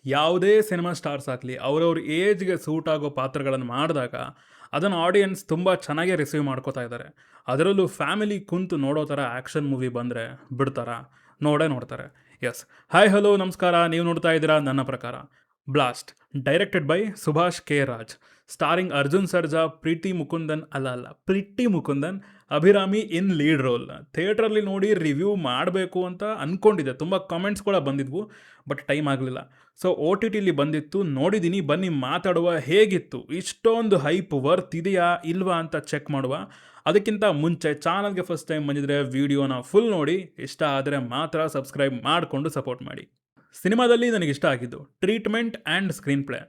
ಯಾವುದೇ cinema stars ಆಗಲಿ ಅವ್ರವ್ರ ಏಜ್ಗೆ ಸೂಟ್ ಆಗೋ ಪಾತ್ರಗಳನ್ನು ಮಾಡಿದಾಗ ಅದನ್ನು ಆಡಿಯನ್ಸ್ ತುಂಬ ಚೆನ್ನಾಗೇ ರಿಸೀವ್ ಮಾಡ್ಕೋತಾ ಇದ್ದಾರೆ. ಅದರಲ್ಲೂ ಫ್ಯಾಮಿಲಿ ಕುಂತು ನೋಡೋ ಥರ ಆ್ಯಕ್ಷನ್ ಮೂವಿ ಬಂದರೆ ಬಿಡ್ತಾರಾ? ನೋಡೇ ನೋಡ್ತಾರೆ. ಎಸ್. ಹಾಯ್ ಹಲೋ ನಮಸ್ಕಾರ, ನೀವು ನೋಡ್ತಾ ಇದ್ದೀರಾ ನನ್ನ ಪ್ರಕಾರ. Blast, directed by Subhash K Raj, starring Arjun Sarja, Preity Mukundan, Abhirami in lead role. ಥಿಯೇಟ್ರಲ್ಲಿ ನೋಡಿ ರಿವ್ಯೂ ಮಾಡಬೇಕು ಅಂತ ಅಂದ್ಕೊಂಡಿದ್ದೆ, ತುಂಬ ಕಾಮೆಂಟ್ಸ್ ಕೂಡ ಬಂದಿದ್ವು, ಬಟ್ ಟೈಮ್ ಆಗಲಿಲ್ಲ. ಸೊ ಒ ಟಿ ಟಿಲಿ ಬಂದಿತ್ತು, ನೋಡಿದ್ದೀನಿ. ಬನ್ನಿ ಮಾತಾಡುವ, ಹೇಗಿತ್ತು, ಇಷ್ಟೊಂದು ಹೈಪ್ ವರ್ತ್ ಇದೆಯಾ ಇಲ್ವಾ ಅಂತ ಚೆಕ್ ಮಾಡುವ. ಅದಕ್ಕಿಂತ ಮುಂಚೆ ಚಾನಲ್ಗೆ ಫಸ್ಟ್ ಟೈಮ್ ಬಂದಿದ್ರೆ ವಿಡಿಯೋನ ಫುಲ್ ನೋಡಿ, ಇಷ್ಟ ಆದರೆ ಮಾತ್ರ ಸಬ್ಸ್ಕ್ರೈಬ್ ಮಾಡಿಕೊಂಡು ಸಪೋರ್ಟ್ ಮಾಡಿ. ಸಿನಿಮಾದಲ್ಲಿ ನನಗಿಷ್ಟ ಆಗಿದ್ದು treatment and screen play.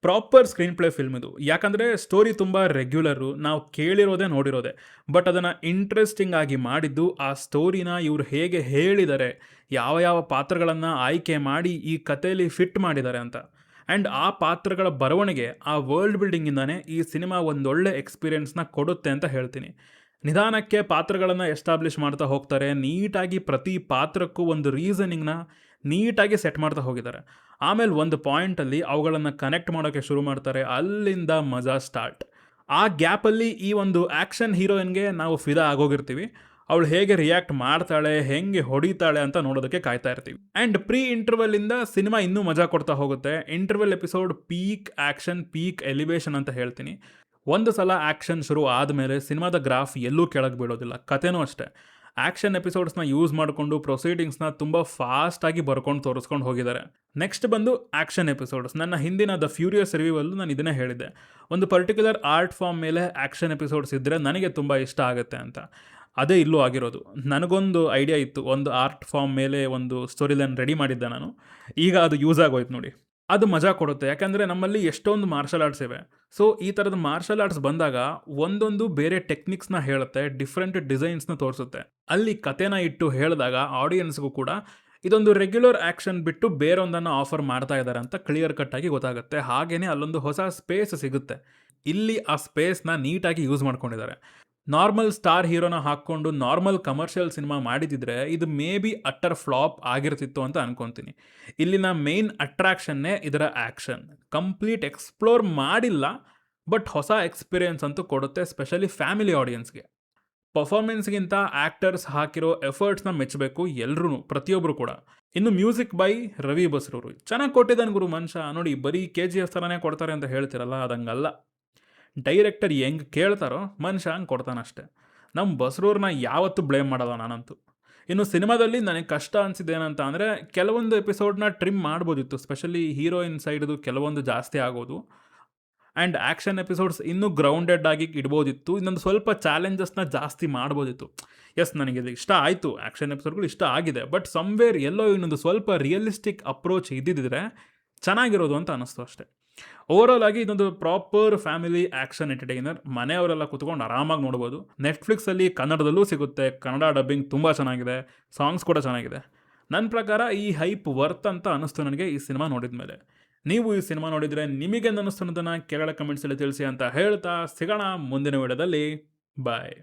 Proper screen play film ಇದು. ಯಾಕಂದರೆ ಸ್ಟೋರಿ ತುಂಬ ರೆಗ್ಯುಲರು, ನಾವು ಕೇಳಿರೋದೇ ನೋಡಿರೋದೆ, ಬಟ್ ಅದನ್ನು ಇಂಟ್ರೆಸ್ಟಿಂಗ್ ಆಗಿ ಮಾಡಿದ್ದು ಆ ಸ್ಟೋರಿನ ಇವರು ಹೇಗೆ ಹೇಳಿದ್ದಾರೆ, ಯಾವ ಯಾವ ಪಾತ್ರಗಳನ್ನು ಆಯ್ಕೆ ಮಾಡಿ ಈ ಕಥೆಯಲ್ಲಿ ಫಿಟ್ ಮಾಡಿದ್ದಾರೆ ಅಂತ. ಆ್ಯಂಡ್ ಆ ಪಾತ್ರಗಳ ಬರವಣಿಗೆ, ಆ ವರ್ಲ್ಡ್ ಬಿಲ್ಡಿಂಗಿಂದಾನೇ ಈ ಸಿನಿಮಾ ಒಂದೊಳ್ಳೆ ಎಕ್ಸ್ಪೀರಿಯೆನ್ಸ್ನ ಕೊಡುತ್ತೆ ಅಂತ ಹೇಳ್ತೀನಿ. ನಿಧಾನಕ್ಕೆ ಪಾತ್ರಗಳನ್ನು ಎಸ್ಟಾಬ್ಲಿಷ್ ಮಾಡ್ತಾ ಹೋಗ್ತಾರೆ, ನೀಟಾಗಿ ಪ್ರತಿ ಪಾತ್ರಕ್ಕೂ ಒಂದು ರೀಸನಿಂಗ್ನ ನೀಟಾಗಿ ಸೆಟ್ ಮಾಡ್ತಾ ಹೋಗಿದ್ದಾರೆ. ಆಮೇಲೆ ಒಂದು ಪಾಯಿಂಟಲ್ಲಿ ಅವುಗಳನ್ನು ಕನೆಕ್ಟ್ ಮಾಡೋಕ್ಕೆ ಶುರು ಮಾಡ್ತಾರೆ, ಅಲ್ಲಿಂದ ಮಜಾ ಸ್ಟಾರ್ಟ್. ಆ ಗ್ಯಾಪಲ್ಲಿ ಈ ಒಂದು ಆ್ಯಕ್ಷನ್ ಹೀರೋಯಿನ್ಗೆ ನಾವು ಫಿದಾ ಆಗೋಗಿರ್ತೀವಿ. ಅವಳು ಹೇಗೆ ರಿಯಾಕ್ಟ್ ಮಾಡ್ತಾಳೆ, ಹೆಂಗೆ ಹೊಡಿತಾಳೆ ಅಂತ ನೋಡೋದಕ್ಕೆ ಕಾಯ್ತಾ ಇರ್ತೀವಿ. ಆ್ಯಂಡ್ ಪ್ರೀ ಇಂಟರ್ವೆಲ್ಲಿಂದ ಸಿನಿಮಾ ಇನ್ನೂ ಮಜಾ ಕೊಡ್ತಾ ಹೋಗುತ್ತೆ. Interval episode peak action, peak elevation ಅಂತ ಹೇಳ್ತೀನಿ. ಒಂದು ಸಲ ಆ್ಯಕ್ಷನ್ ಶುರು ಆದಮೇಲೆ ಸಿನಿಮಾದ ಗ್ರಾಫ್ ಎಲ್ಲೂ ಕೆಳಗೆ ಬೀಳೋದಿಲ್ಲ. ಕಥೆನೂ ಅಷ್ಟೇ. ಆ್ಯಕ್ಷನ್ ಎಪಿಸೋಡ್ಸ್ನ ಯೂಸ್ ಮಾಡಿಕೊಂಡು ಪ್ರೊಸೀಡಿಂಗ್ಸ್ನ ತುಂಬ ಫಾಸ್ಟಾಗಿ ಬರ್ಕೊಂಡು ತೋರಿಸ್ಕೊಂಡು ಹೋಗಿದ್ದಾರೆ. ನೆಕ್ಸ್ಟ್ ಬಂದು ಆ್ಯಕ್ಷನ್ ಎಪಿಸೋಡ್ಸ್. ನನ್ನ ಹಿಂದಿನ ದ ಫ್ಯೂರಿಯಸ್ ರಿವ್ಯೂವಲ್ಲೂ ನಾನು ಇದನ್ನೇ ಹೇಳಿದ್ದೆ, ಒಂದು ಪರ್ಟಿಕ್ಯುಲರ್ ಆರ್ಟ್ ಫಾರ್ಮ್ ಮೇಲೆ ಆ್ಯಕ್ಷನ್ ಎಪಿಸೋಡ್ಸ್ ಇದ್ದರೆ ನನಗೆ ತುಂಬ ಇಷ್ಟ ಆಗುತ್ತೆ ಅಂತ. ಅದೇ ಇಲ್ಲೂ ಆಗಿರೋದು. ನನಗೊಂದು ಐಡಿಯಾ ಇತ್ತು, ಒಂದು ಆರ್ಟ್ ಫಾರ್ಮ್ ಮೇಲೆ ಒಂದು ಸ್ಟೋರಿ ಲೈನ್ ರೆಡಿ ಮಾಡಿದ್ದೆ ನಾನು. ಈಗ ಅದು ಯೂಸ್ ಆಗೋಯ್ತು ನೋಡಿ. ಅದು ಮಜಾ ಕೊಡುತ್ತೆ, ಯಾಕಂದರೆ ನಮ್ಮಲ್ಲಿ ಎಷ್ಟೊಂದು ಮಾರ್ಷಲ್ ಆರ್ಟ್ಸ್ ಇವೆ. ಸೊ ಈ ಥರದ ಮಾರ್ಷಲ್ ಆರ್ಟ್ಸ್ ಬಂದಾಗ ಒಂದೊಂದು ಬೇರೆ ಟೆಕ್ನಿಕ್ಸ್ನ ಹೇಳುತ್ತೆ, ಡಿಫ್ರೆಂಟ್ ಡಿಸೈನ್ಸ್ನ ತೋರಿಸುತ್ತೆ. ಅಲ್ಲಿ ಕತೆನ ಇಟ್ಟು ಹೇಳಿದಾಗ ಆಡಿಯನ್ಸ್ಗೂ ಕೂಡ ಇದೊಂದು ರೆಗ್ಯುಲರ್ ಆ್ಯಕ್ಷನ್ ಬಿಟ್ಟು ಬೇರೊಂದನ್ನು ಆಫರ್ ಮಾಡ್ತಾ ಇದ್ದಾರೆ ಅಂತ ಕ್ಲಿಯರ್ ಕಟ್ಟಾಗಿ ಗೊತ್ತಾಗುತ್ತೆ. ಹಾಗೆಯೇ ಅಲ್ಲೊಂದು ಹೊಸ ಸ್ಪೇಸ್ ಸಿಗುತ್ತೆ. ಇಲ್ಲಿ ಆ ಸ್ಪೇಸ್ನ ನೀಟಾಗಿ ಯೂಸ್ ಮಾಡ್ಕೊಂಡಿದ್ದಾರೆ. ನಾರ್ಮಲ್ ಸ್ಟಾರ್ ಹೀರೋನ ಹಾಕ್ಕೊಂಡು ನಾರ್ಮಲ್ ಕಮರ್ಷಿಯಲ್ ಸಿನಿಮಾ ಮಾಡಿದಿದ್ರೆ ಇದು ಮೇ ಬಿ ಅಟ್ಟರ್ ಫ್ಲಾಪ್ ಆಗಿರ್ತಿತ್ತು ಅಂತ ಅನ್ಕೊತೀನಿ. ಇಲ್ಲಿನ ಮೇನ್ ಅಟ್ರಾಕ್ಷನ್ನೇ ಇದರ ಆ್ಯಕ್ಷನ್. ಕಂಪ್ಲೀಟ್ ಎಕ್ಸ್ಪ್ಲೋರ್ ಮಾಡಿಲ್ಲ, ಬಟ್ ಹೊಸ ಎಕ್ಸ್ಪೀರಿಯನ್ಸ್ ಅಂತೂ ಕೊಡುತ್ತೆ, ಸ್ಪೆಷಲಿ ಫ್ಯಾಮಿಲಿ ಆಡಿಯನ್ಸ್ಗೆ. ಪರ್ಫಾರ್ಮೆನ್ಸ್ಗಿಂತ ಆ್ಯಕ್ಟರ್ಸ್ ಹಾಕಿರೋ ಎಫರ್ಟ್ಸ್ನ ಮೆಚ್ಚಬೇಕು ಎಲ್ಲರೂ, ಪ್ರತಿಯೊಬ್ಬರು ಕೂಡ. ಇನ್ನು ಮ್ಯೂಸಿಕ್ ಬೈ ರವಿ ಬಸ್ರೂರು. ಚೆನ್ನಾಗಿ ಕೊಟ್ಟಿದ್ದಾನೆ ಗುರು ಮನುಷ್ಯ. ನೋಡಿ, ಬರೀ KGF ಥರನೇ ಕೊಡ್ತಾರೆ ಅಂತ ಹೇಳ್ತಿರಲ್ಲ, ಅದಂಗಲ್ಲ. ಡೈರೆಕ್ಟರ್ ಹೆಂಗೆ ಕೇಳ್ತಾರೋ ಮನುಷ್ಯ ಹಂಗೆ ಕೊಡ್ತಾನಷ್ಟೆ. ನಮ್ಮ ಬಸ್ರೂರನ್ನ ಯಾವತ್ತೂ ಬ್ಲೇಮ್ ಮಾಡಲ್ಲ ನಾನಂತೂ. ಇನ್ನು ಸಿನಿಮಾದಲ್ಲಿ ನನಗೆ ಕಷ್ಟ ಅನಿಸಿದ್ದೇನಂತ ಅಂದರೆ, ಕೆಲವೊಂದು ಎಪಿಸೋಡ್ನ ಟ್ರಿಮ್ ಮಾಡ್ಬೋದಿತ್ತು, ಸ್ಪೆಷಲಿ ಹೀರೋಯಿನ್ ಸೈಡ್ದು ಕೆಲವೊಂದು ಜಾಸ್ತಿ ಆಗೋದು. ಆ್ಯಂಡ್ ಆ್ಯಕ್ಷನ್ ಎಪಿಸೋಡ್ಸ್ ಇನ್ನೂ ಗ್ರೌಂಡೆಡ್ ಆಗಿ ಇಡ್ಬೋದಿತ್ತು, ಇನ್ನೊಂದು ಸ್ವಲ್ಪ ಚಾಲೆಂಜಸ್ನ ಜಾಸ್ತಿ ಮಾಡ್ಬೋದಿತ್ತು. ಎಸ್, ನನಗೆ ಇದು ಇಷ್ಟ ಆಯಿತು, ಆ್ಯಕ್ಷನ್ ಎಪಿಸೋಡ್ಗಳು ಇಷ್ಟ ಆಗಿದೆ, ಬಟ್ ಸಮ್ವೇರ್ ಎಲ್ಲೋ ಇನ್ನೊಂದು ಸ್ವಲ್ಪ ರಿಯಲಿಸ್ಟಿಕ್ ಅಪ್ರೋಚ್ ಇದ್ದಿದ್ದರೆ ಚೆನ್ನಾಗಿರೋದು ಅಂತ ಅನ್ನಿಸ್ತು ಅಷ್ಟೇ. ಓವರಾಲ್ ಆಗಿ ಇದೊಂದು ಪ್ರಾಪರ್ ಫ್ಯಾಮಿಲಿ ಆ್ಯಕ್ಷನ್ ಎಂಟರ್ಟೈನರ್. ಮನೆಯವರೆಲ್ಲ ಕುತ್ಕೊಂಡು ಆರಾಮಾಗಿ ನೋಡ್ಬೋದು. ನೆಟ್ಫ್ಲಿಕ್ಸಲ್ಲಿ ಕನ್ನಡದಲ್ಲೂ ಸಿಗುತ್ತೆ, ಕನ್ನಡ ಡಬ್ಬಿಂಗ್ ತುಂಬ ಚೆನ್ನಾಗಿದೆ, ಸಾಂಗ್ಸ್ ಕೂಡ ಚೆನ್ನಾಗಿದೆ. ನನ್ನ ಪ್ರಕಾರ ಈ ಹೈಪ್ ವರ್ತ್ ಅಂತ ಅನ್ನಿಸ್ತು ನನಗೆ ಈ ಸಿನಿಮಾ ನೋಡಿದ ಮೇಲೆ. ನೀವು ಈ ಸಿನಿಮಾ ನೋಡಿದರೆ ನಿಮಗೆ ಅನ್ನಿಸ್ತು ಅನ್ನೋದನ್ನು ಕೆಳಗಡೆ ಕಮೆಂಟ್ಸಲ್ಲಿ ತಿಳಿಸಿ ಅಂತ ಹೇಳ್ತಾ ಸಿಗೋಣ ಮುಂದಿನ ವಿಡಿಯೋದಲ್ಲಿ. ಬಾಯ್.